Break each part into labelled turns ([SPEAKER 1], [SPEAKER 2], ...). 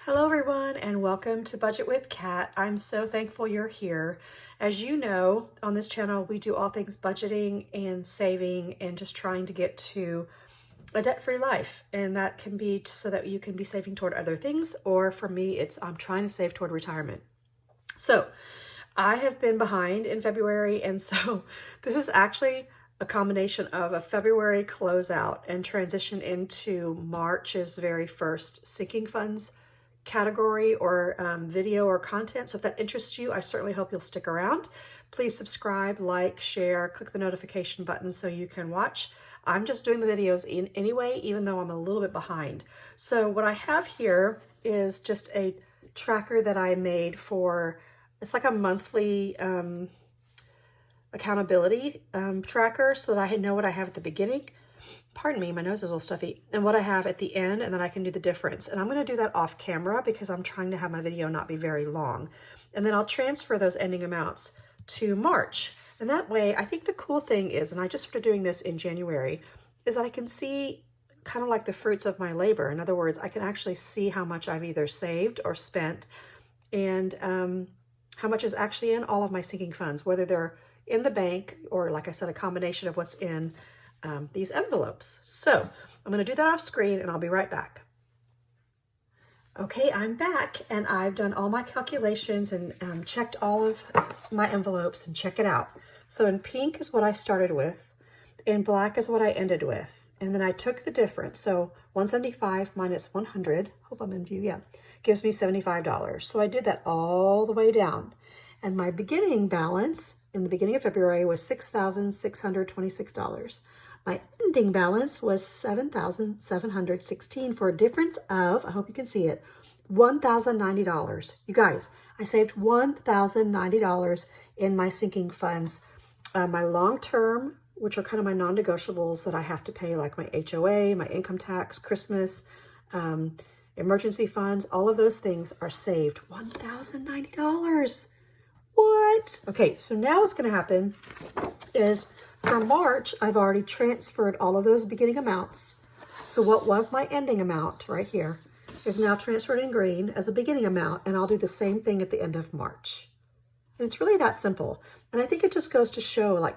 [SPEAKER 1] Hello everyone and welcome to Budget with Kat. I'm so thankful you're here. As you know, on this channel, we do all things budgeting and saving and just trying to get to a debt-free life. And that can be so that you can be saving toward other things, or for me, I'm trying to save toward retirement. So I have been behind in February, and so this is actually a combination of a February closeout and transition into March's very first sinking funds category or video or content. So if that interests you, I certainly hope you'll stick around. Please subscribe, like, share, click the notification button so you can watch. I'm just doing the videos anyway, even though I'm a little bit behind. So what I have here is just a tracker that I made for, it's like a monthly accountability tracker so that I know what I have at the beginning. Pardon me, my nose is a little stuffy, and what I have at the end, and then I can do the difference. And I'm going to do that off camera because I'm trying to have my video not be very long. And then I'll transfer those ending amounts to March. And that way, I think the cool thing is, and I just started doing this in January, is that I can see kind of like the fruits of my labor. In other words, I can actually see how much I've either saved or spent and how much is actually in all of my sinking funds, whether they're in the bank or, like I said, a combination of what's in these envelopes. So I'm going to do that off screen and I'll be right back. Okay, I'm back and I've done all my calculations and checked all of my envelopes, and check it out. So in pink is what I started with, in black is what I ended with, and then I took the difference. So 175 minus 100, hope I'm in view, yeah, gives me $75. So I did that all the way down. And my beginning balance in the beginning of February was $6,626. My ending balance was $7,716 for a difference of, I hope you can see it, $1,090. You guys, I saved $1,090 in my sinking funds. My long-term, which are kind of my non-negotiables that I have to pay, like my HOA, my income tax, Christmas, emergency funds, all of those things are saved. $1,090. What? Okay, so now what's going to happen is for March, I've already transferred all of those beginning amounts. So what was my ending amount right here is now transferred in green as a beginning amount, and I'll do the same thing at the end of March. And it's really that simple. And I think it just goes to show like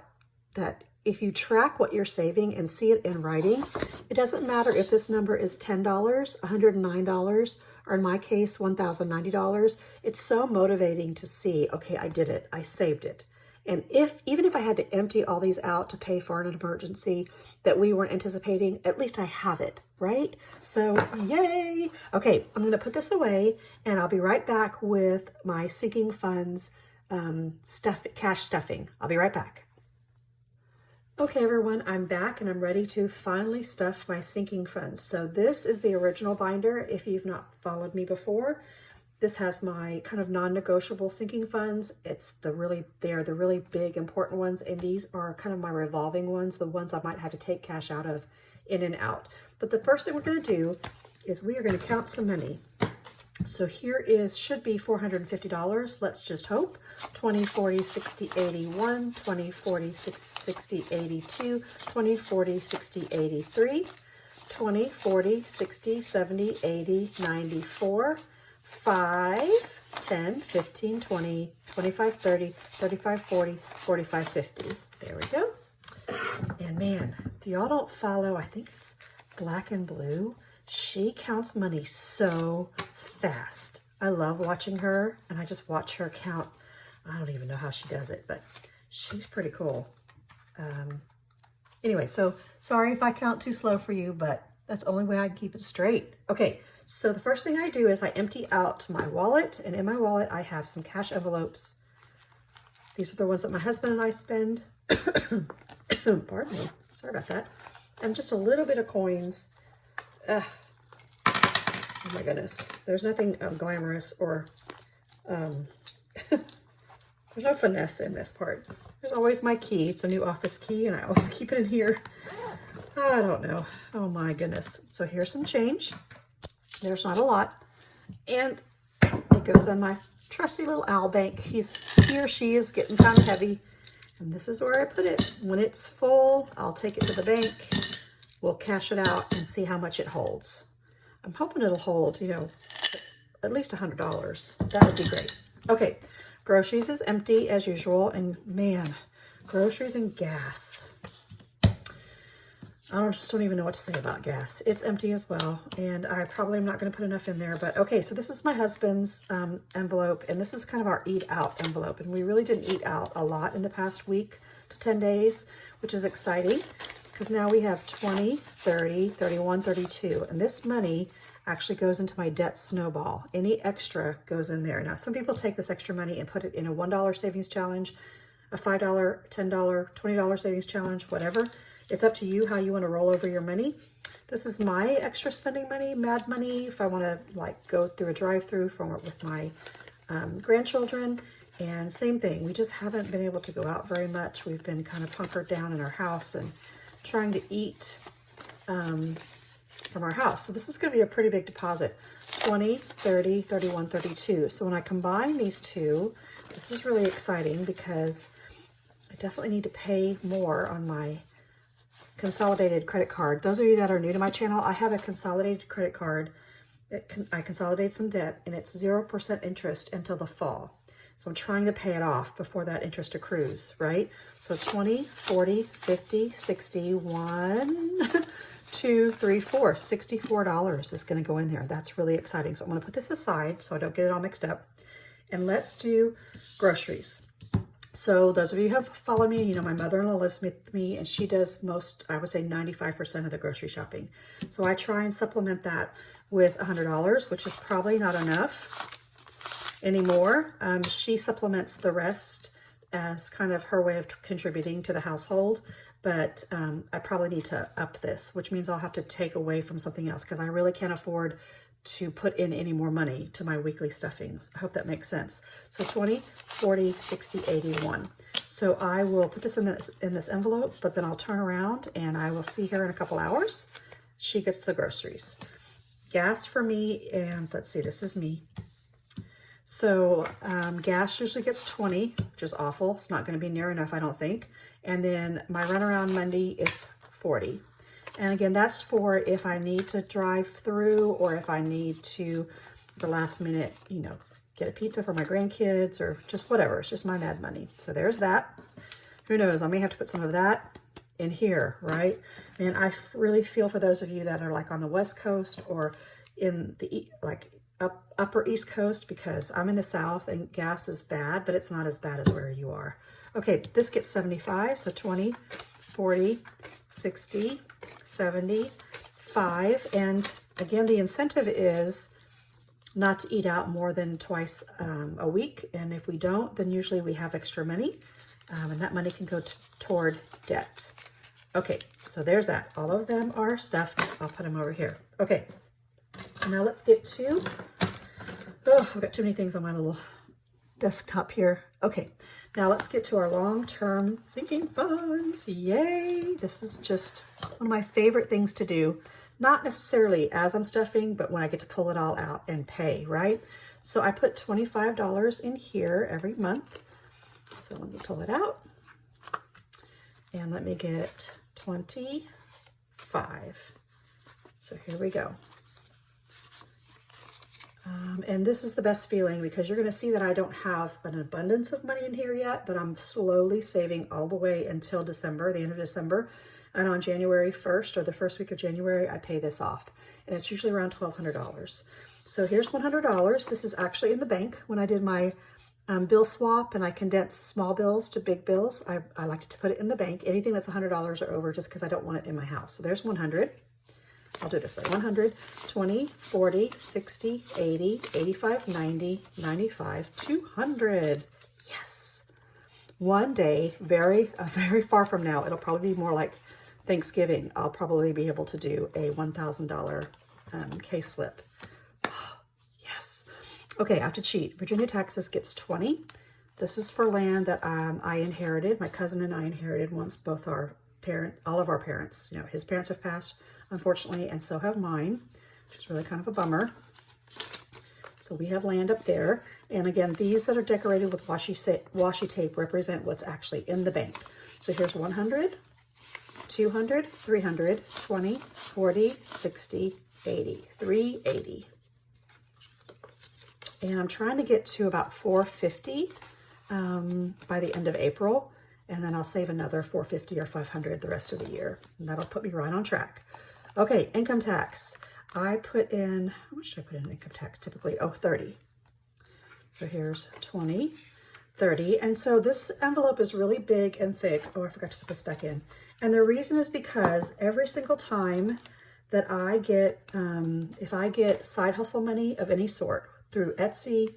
[SPEAKER 1] that if you track what you're saving and see it in writing, it doesn't matter if this number is $10, $109, or in my case, $1,090. It's so motivating to see, okay, I did it, I saved it. And even if I had to empty all these out to pay for an emergency that we weren't anticipating, at least I have it, right? So yay. Okay, I'm gonna put this away and I'll be right back with my sinking funds cash stuffing. I'll be right back. Okay, everyone, I'm back and I'm ready to finally stuff my sinking funds. So this is the original binder. If you've not followed me before, this has my kind of non-negotiable sinking funds. They are the really big, important ones. And these are kind of my revolving ones, the ones I might have to take cash out of in and out. But the first thing we're going to do is we are going to count some money. So here should be $450. Let's just hope. 20, 40, 60, 81, 20, 40, 60, 82, 20, 40, 60, 83, 20, 40, 60, 70, 80, 94, 5, 10, 15, 20, 25, 30, 35, 40, 45, 50. There we go. And man, if y'all don't follow, I think it's Black and Blue. She counts money so fast. I love watching her, and I just watch her count. I don't even know how she does it, but she's pretty cool. Anyway, so sorry if I count too slow for you, but that's the only way I can keep it straight. Okay, so the first thing I do is I empty out my wallet, and in my wallet I have some cash envelopes. These are the ones that my husband and I spend. Pardon me, sorry about that. And just a little bit of coins. Oh my goodness, there's nothing glamorous or there's no finesse in this part. There's always my key. It's a new office key and I always keep it in here. I don't know. Oh my goodness. So here's some change. There's not a lot. And it goes on my trusty little owl bank. He or she is getting kind of heavy. And this is where I put it. When it's full, I'll take it to the bank. We'll cash it out and see how much it holds. I'm hoping it'll hold, you know, at least $100. That would be great. Okay, groceries is empty as usual. And man, groceries and gas. I just don't even know what to say about gas. It's empty as well, and I probably am not going to put enough in there. But okay, so this is my husband's envelope, and this is kind of our eat out envelope. And we really didn't eat out a lot in the past week to 10 days, which is exciting because now we have 20, 30, 31, 32. And this money actually goes into my debt snowball. Any extra goes in there. Now, some people take this extra money and put it in a $1 savings challenge, a $5, $10, $20 savings challenge, whatever. It's up to you how you want to roll over your money. This is my extra spending money, mad money, if I want to like go through a drive-through with my grandchildren. And same thing, we just haven't been able to go out very much. We've been kind of hunkered down in our house and trying to eat from our house. So this is going to be a pretty big deposit. 20, 30, 31, 32. So when I combine these two, this is really exciting because I definitely need to pay more on my consolidated credit card. Those of you that are new to my channel, I have a consolidated credit card. I consolidate some debt and it's 0% interest until the fall. So I'm trying to pay it off before that interest accrues, right? So 20, 40, 50, 60, 1, 2, 3, 4, $64 is going to go in there. That's really exciting. So I'm going to put this aside so I don't get it all mixed up. And let's do groceries. So those of you who have followed me, you know my mother-in-law lives with me and she does most, I would say 95% of the grocery shopping. So I try and supplement that with $100, which is probably not enough anymore. She supplements the rest as kind of her way of contributing to the household. But I probably need to up this, which means I'll have to take away from something else because I really can't afford to put in any more money to my weekly stuffings. I hope that makes sense. So 20, 40, 60, 81. So I will put this in this envelope, but then I'll turn around and I will see her in a couple hours. She gets the groceries. Gas for me, and let's see, this is me. So gas usually gets 20, which is awful. It's not going to be near enough, I don't think. And then my runaround Monday is 40. And again, that's for if I need to drive through or if I need to, the last minute, you know, get a pizza for my grandkids or just whatever. It's just my mad money. So there's that. Who knows? I may have to put some of that in here, right? And I really feel for those of you that are like on the West Coast or in the like upper East Coast, because I'm in the South and gas is bad, but it's not as bad as where you are. Okay, this gets 75, so 20, 40, 60, 75. And again, the incentive is not to eat out more than twice a week. And if we don't, then usually we have extra money and that money can go toward debt. Okay, so there's that. All of them are stuff. I'll put them over here. Okay, so now let's get to, oh, I've got too many things on my little desktop here. Okay, now let's get to our long-term sinking funds. Yay! This is just one of my favorite things to do. Not necessarily as I'm stuffing, but when I get to pull it all out and pay, right? So I put $25 in here every month. So let me pull it out. And let me get 25. So here we go. And this is the best feeling because you're going to see that I don't have an abundance of money in here yet, but I'm slowly saving all the way until December, the end of December. And on January 1st or the first week of January, I pay this off. And it's usually around $1,200. So here's $100. This is actually in the bank. When I did my bill swap and I condensed small bills to big bills, I like to put it in the bank. Anything that's $100 or over, just because I don't want it in my house. So there's 100. I'll do it this way. 100, 20, 40, 60, 80, 85, 90, 95, 200. Yes. One day, very far from now, it'll probably be more like Thanksgiving. I'll probably be able to do a $1,000 K-slip. Oh, yes. Okay, I have to cheat. Virginia Taxes gets 20. This is for land that I inherited. My cousin and I inherited once both all of our parents. You know, his parents have passed, unfortunately, and so have mine, which is really kind of a bummer. So we have land up there. And again, these that are decorated with washi tape represent what's actually in the bank. So here's 100, 200, 300, 20, 40, 60, 80, 380. and I'm trying to get to about 450 by the end of April, and then I'll save another 450 or 500 the rest of the year, and that'll put me right on track. Okay, income tax. I put in, how much should I put in income tax typically? Oh, 30. So here's 20, 30, and so this envelope is really big and thick. Oh, I forgot to put this back in. And the reason is because every single time that I get, if I get side hustle money of any sort, through Etsy,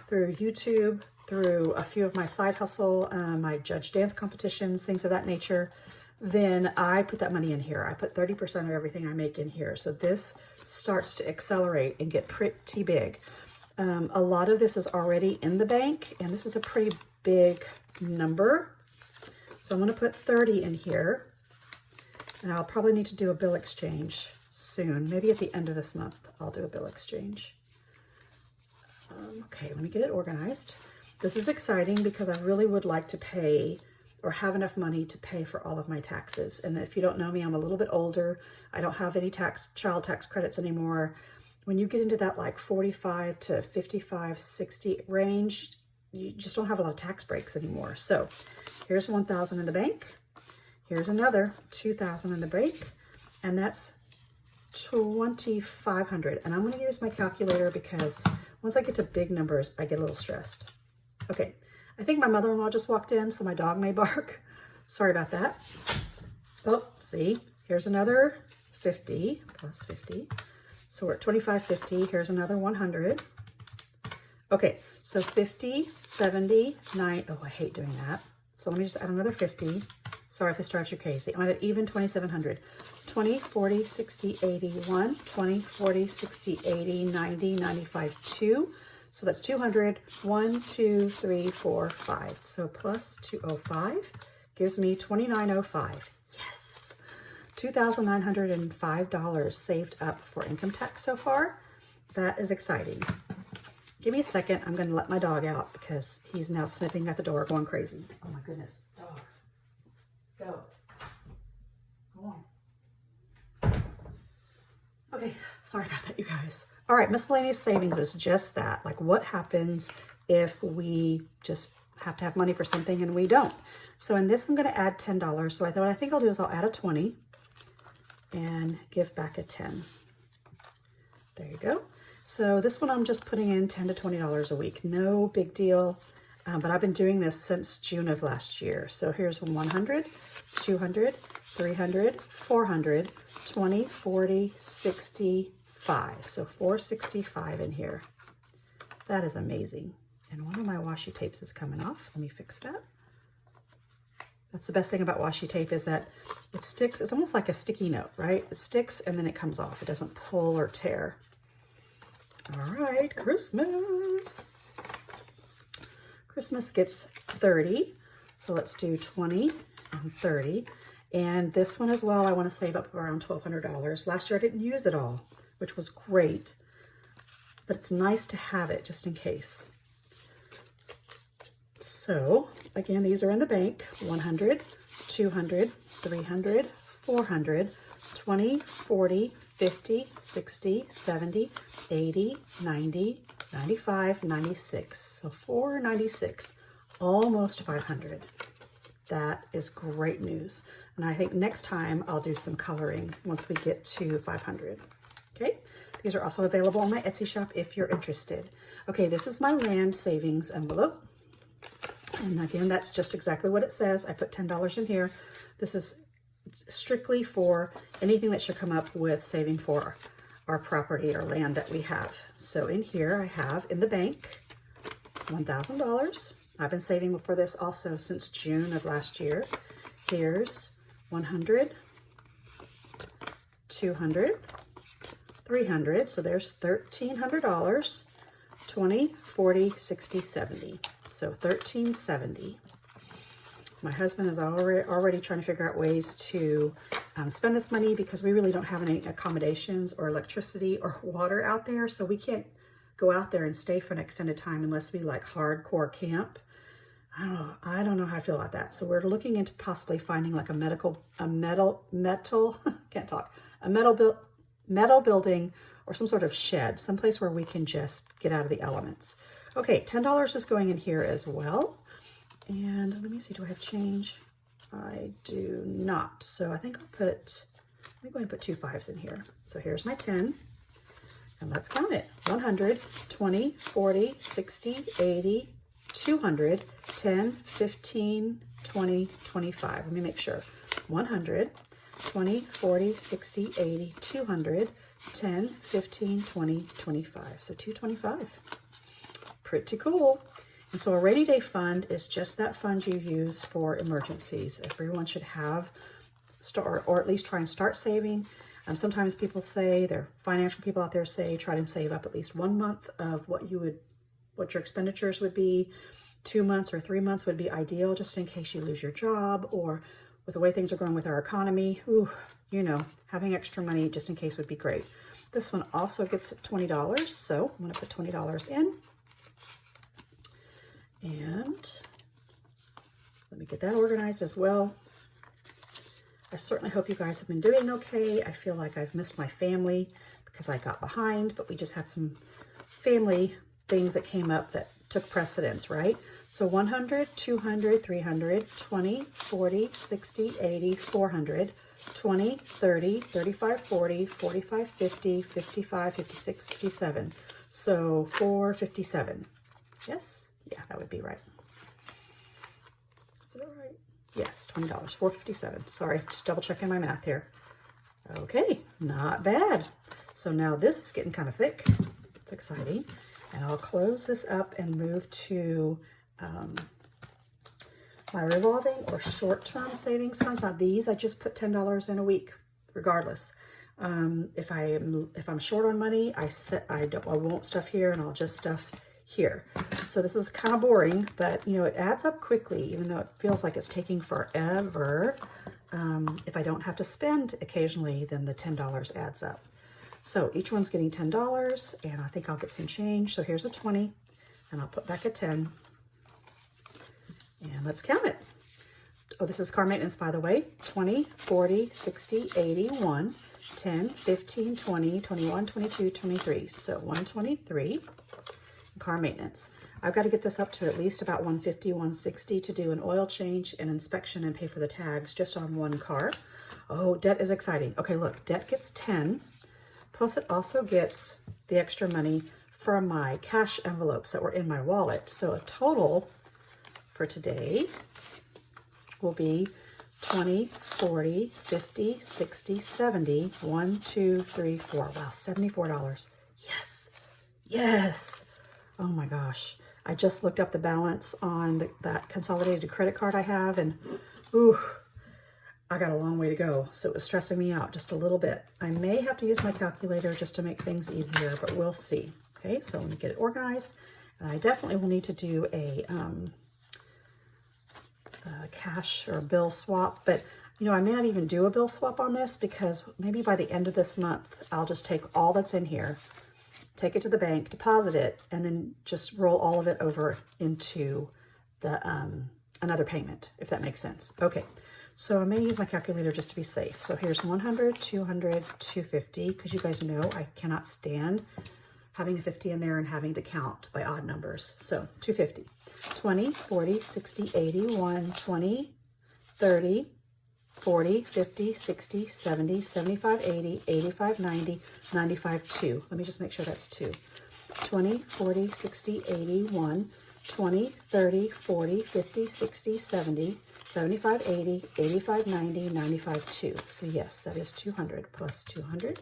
[SPEAKER 1] through YouTube, through a few of my side hustle, my judge dance competitions, things of that nature, then I put that money in here. I put 30% of everything I make in here. So this starts to accelerate and get pretty big. A lot of this is already in the bank, and this is a pretty big number. So I'm going to put 30 in here, and I'll probably need to do a bill exchange soon. Maybe at the end of this month, I'll do a bill exchange. Okay, let me get it organized. This is exciting because I really would like to pay or have enough money to pay for all of my taxes. And if you don't know me, I'm a little bit older. I don't have any child tax credits anymore. When you get into that like 45 to 55, 60 range, you just don't have a lot of tax breaks anymore. So here's 1,000 in the bank. Here's another 2,000 in the bank, and that's 2,500. And I'm going to use my calculator because once I get to big numbers, I get a little stressed. Okay, I think my mother-in-law just walked in, so my dog may bark. Sorry about that. Oh, see, here's another 50 plus 50. So we're at 2550. Here's another 100. Okay, so 50, 70, 9. Oh, I hate doing that. So let me just add another 50. Sorry if this drives you crazy. I'm at even 2,700. 20, 40, 60, 80, 1, 20, 40, 60, 80, 90, 95, 2. So that's 200. 1, 2, 3, 4, 5. So plus 205 gives me 2,905. Yes. $2,905 saved up for income tax so far. That is exciting. Give me a second. I'm going to let my dog out because he's now sniffing at the door going crazy. Oh my goodness. Dog. Go. Go on. Okay, sorry about that, you guys. All right, miscellaneous savings is just that. Like, what happens if we just have to have money for something and we don't? So in this, I'm going to add $10. So what I think I'll do is I'll add a 20 and give back a 10. There you go. So this one I'm just putting in $10 to $20 a week. No big deal. But I've been doing this since June of last year. So here's 100, 200, 300, 400, 20, 40, 65. So 465 in here. That is amazing. And one of my washi tapes is coming off. Let me fix that. That's the best thing about washi tape is that it sticks. It's almost like a sticky note, right? It sticks and then it comes off. It doesn't pull or tear. All right, Christmas. Christmas gets 30. So let's do 20 and 30. And this one as well, I want to save up around $1,200. Last year I didn't use it all, which was great. But it's nice to have it just in case. So again, these are in the bank. 100, 200, 300, 400, 20, 40, 50, 60, 70, 80, 90, 95, 96. So 496, almost 500. That is great news. And I think next time I'll do some coloring once we get to 500. Okay, these are also available on my Etsy shop if you're interested. Okay, this is my land savings envelope. And again, that's just exactly what it says. I put $10 in here. This is strictly for anything that should come up with saving for our property or land that we have. So in here, I have in the bank $1,000. I've been saving for this also since June of last year. Here's 100, 200, 300. So there's $1,300. 20, 40, 60, 70. So 1,370. My husband is already trying to figure out ways to spend this money because we really don't have any accommodations or electricity or water out there. So we can't go out there and stay for an extended time unless we like hardcore camp. I don't know how I feel about that. So we're looking into possibly finding like a metal building or some sort of shed, someplace where we can just get out of the elements. Okay, $10 is going in here as well. And let me see, do I have change? I do not. So I think I'll put, let me go ahead and put 2 5s in here. So here's my 10. And let's count it. 100, 20, 40, 60, 80, 200, 10, 15, 20, 25. Let me make sure. 100, 20, 40, 60, 80, 200, 10, 15, 20, 25. So 225. Pretty cool. And so a rainy day fund is just that fund you use for emergencies. Everyone should have, or at least try and start saving. Sometimes people say, their financial people out there say, try to save up at least 1 month of what your expenditures would be. 2 months or 3 months would be ideal, just in case you lose your job, or with the way things are going with our economy, you know, having extra money just in case would be great. This one also gets $20, so I'm going to put $20 in. And let me get that organized as well. I certainly hope you guys have been doing okay. I feel like I've missed my family because I got behind, but we just had some family things that came up that took precedence, right? So 100, 200, 300, 20, 40, 60, 80, 400, 20, 30, 35, 40, 45, 50, 55, 56, 57. So 457. Yes? Yeah, that would be right. Is that right? Yes, $20, $457. Sorry, just double checking my math here. Okay, not bad. So now this is getting kind of thick. It's exciting. And I'll close this up and move to my revolving or short-term savings funds. Now these, I just put $10 in a week, regardless. If I'm short on money, I won't stuff here, and I'll just stuff here. So this is kind of boring, but you know, it adds up quickly, even though it feels like it's taking forever. If I don't have to spend occasionally, then the $10 adds up. So each one's getting $10, and I think I'll get some change. So here's a 20, and I'll put back a 10. And let's count it. Oh, this is car maintenance, by the way. 20, 40, 60, 81, 10, 15, 20, 21, 22, 23. So 123. Car maintenance. I've got to get this up to at least about 150, 160 to do an oil change, an inspection, and pay for the tags just on one car. Oh, debt is exciting. Okay, look, debt gets 10, plus it also gets the extra money from my cash envelopes that were in my wallet. So a total for today will be 20, 40, 50, 60, 70, 1, 2, 3, 4. Wow, $74. Yes, yes. Oh my gosh. I just looked up the balance on that consolidated credit card I have, and ooh, I got a long way to go. So it was stressing me out just a little bit. I may have to use my calculator just to make things easier, but we'll see. Okay, so let me get it organized. And I definitely will need to do a cash or bill swap, but you know, I may not even do a bill swap on this, because maybe by the end of this month, I'll just take all that's in here, take it to the bank, deposit it, and then just roll all of it over into the another payment, if that makes sense. Okay, so I may use my calculator just to be safe. So here's 100, 200, 250, because you guys know I cannot stand having a 50 in there and having to count by odd numbers. So 250, 20, 40, 60, 80, 1, 20, 30, 40, 50, 60, 70, 75, 80, 85, 90, 95, 2. Let me just make sure that's 2. 20, 40, 60, 80, 1, 20, 30, 40, 50, 60, 70, 75, 80, 85, 90, 95, 2. So yes, that is 200 plus 200.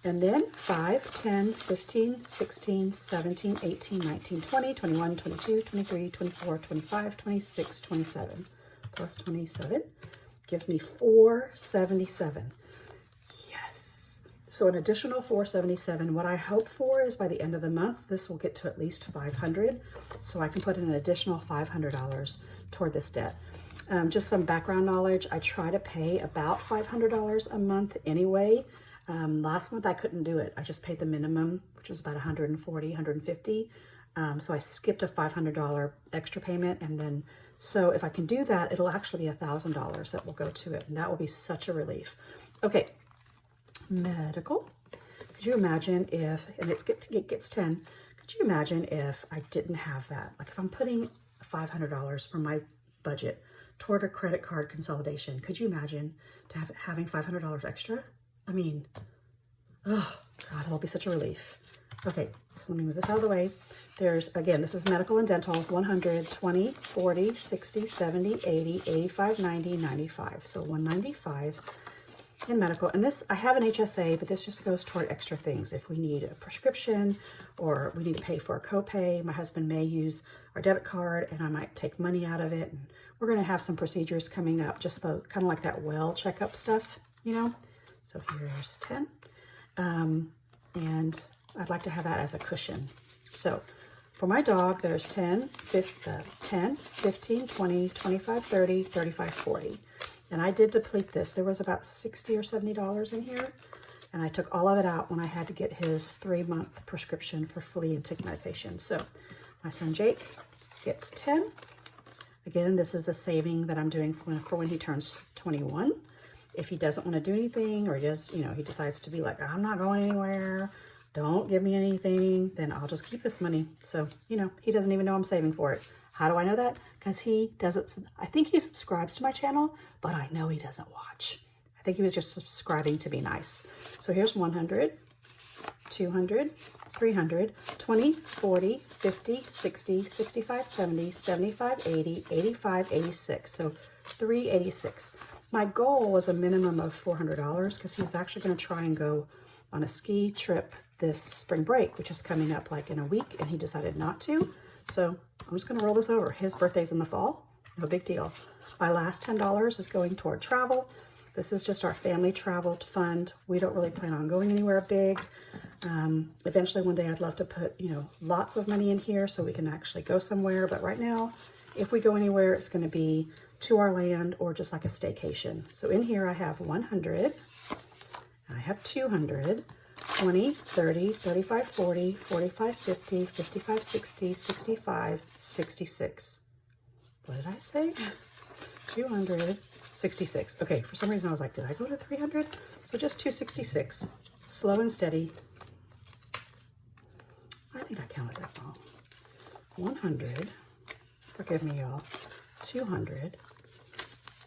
[SPEAKER 1] And then 5, 10, 15, 16, 17, 18, 19, 20, 21, 22, 23, 24, 25, 26, 27. Plus 27 gives me 477. Yes. So an additional 477. What I hope for is by the end of the month, this will get to at least 500. So I can put in an additional $500 toward this debt. Just some background knowledge. I try to pay about $500 a month anyway. Last month I couldn't do it. I just paid the minimum, which was about 140, 150. So I skipped a $500 extra payment, and then so if I can do that, it'll actually be $1,000 that will go to it, and that will be such a relief. Okay, medical. Could you imagine if, and it gets 10, could you imagine if I didn't have that? Like if I'm putting $500 from my budget toward a credit card consolidation, could you imagine having $500 extra? I mean, oh God, it'll be such a relief. Okay, so let me move this out of the way. There's, again, this is medical and dental, 100, 20, 40, 60, 70, 80, 85, 90, 95. So 195 in medical. And this, I have an HSA, but this just goes toward extra things. If we need a prescription or we need to pay for a copay, my husband may use our debit card and I might take money out of it. And we're going to have some procedures coming up, just the kind of like that well checkup stuff, you know? So here's 10. And I'd like to have that as a cushion. So for my dog, there's 10, 15, 20, 25, 30, 35, 40. And I did deplete this. There was about $60 or $70 in here. And I took all of it out when I had to get his 3-month prescription for flea and tick medication. So my son Jake gets 10. Again, this is a saving that I'm doing for when he turns 21. If he doesn't want to do anything, or he just, you know, he decides to be like, I'm not going anywhere, don't give me anything, then I'll just keep this money. So, you know, he doesn't even know I'm saving for it. How do I know that? Because he doesn't, I think he subscribes to my channel, but I know he doesn't watch. I think he was just subscribing to be nice. So here's 100, 200, 300, 20, 40, 50, 60, 65, 70, 75, 80, 85, 86. So 386. My goal was a minimum of $400 because he was actually going to try and go on a ski trip this spring break, which is coming up like in a week, and he decided not to. So I'm just going to roll this over. His birthday's in the fall. No big deal. My last $10 is going toward travel. This is just our family travel fund. We don't really plan on going anywhere big. Eventually one day I'd love to put, you know, lots of money in here so we can actually go somewhere. But right now, if we go anywhere, it's going to be to our land or just like a staycation. So in here I have 100, I have 200, 20, 30, 35, 40, 45, 50, 55, 60, 65, 66. What did I say? 266. Okay, for some reason I was like, did I go to 300? So just 266. Slow and steady. I think I counted that wrong. 100, forgive me y'all, 200,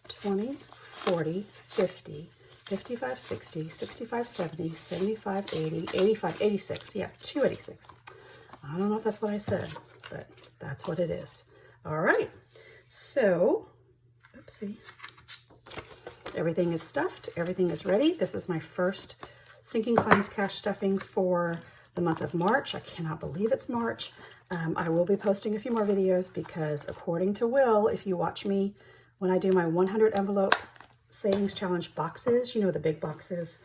[SPEAKER 1] 20, 40, 50, 55, 60, 65, 70, 75, 80, 85, 86. Yeah, 286. I don't know if that's what I said, but that's what it is. All right. So, oopsie. Everything is stuffed. Everything is ready. This is my first Sinking Funds cash stuffing for the month of March. I cannot believe it's March. I will be posting a few more videos because according to Will, if you watch me when I do my 100 envelope savings challenge boxes, you know, the big boxes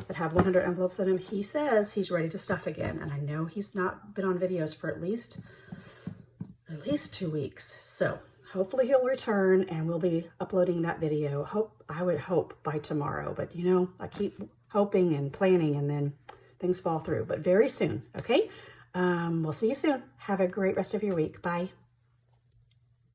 [SPEAKER 1] that have 100 envelopes in them, he says he's ready to stuff again. And I know he's not been on videos for at least 2 weeks. So hopefully he'll return and we'll be uploading that video. I would hope by tomorrow, but you know, I keep hoping and planning and then things fall through, but very soon. Okay. We'll see you soon. Have a great rest of your week. Bye.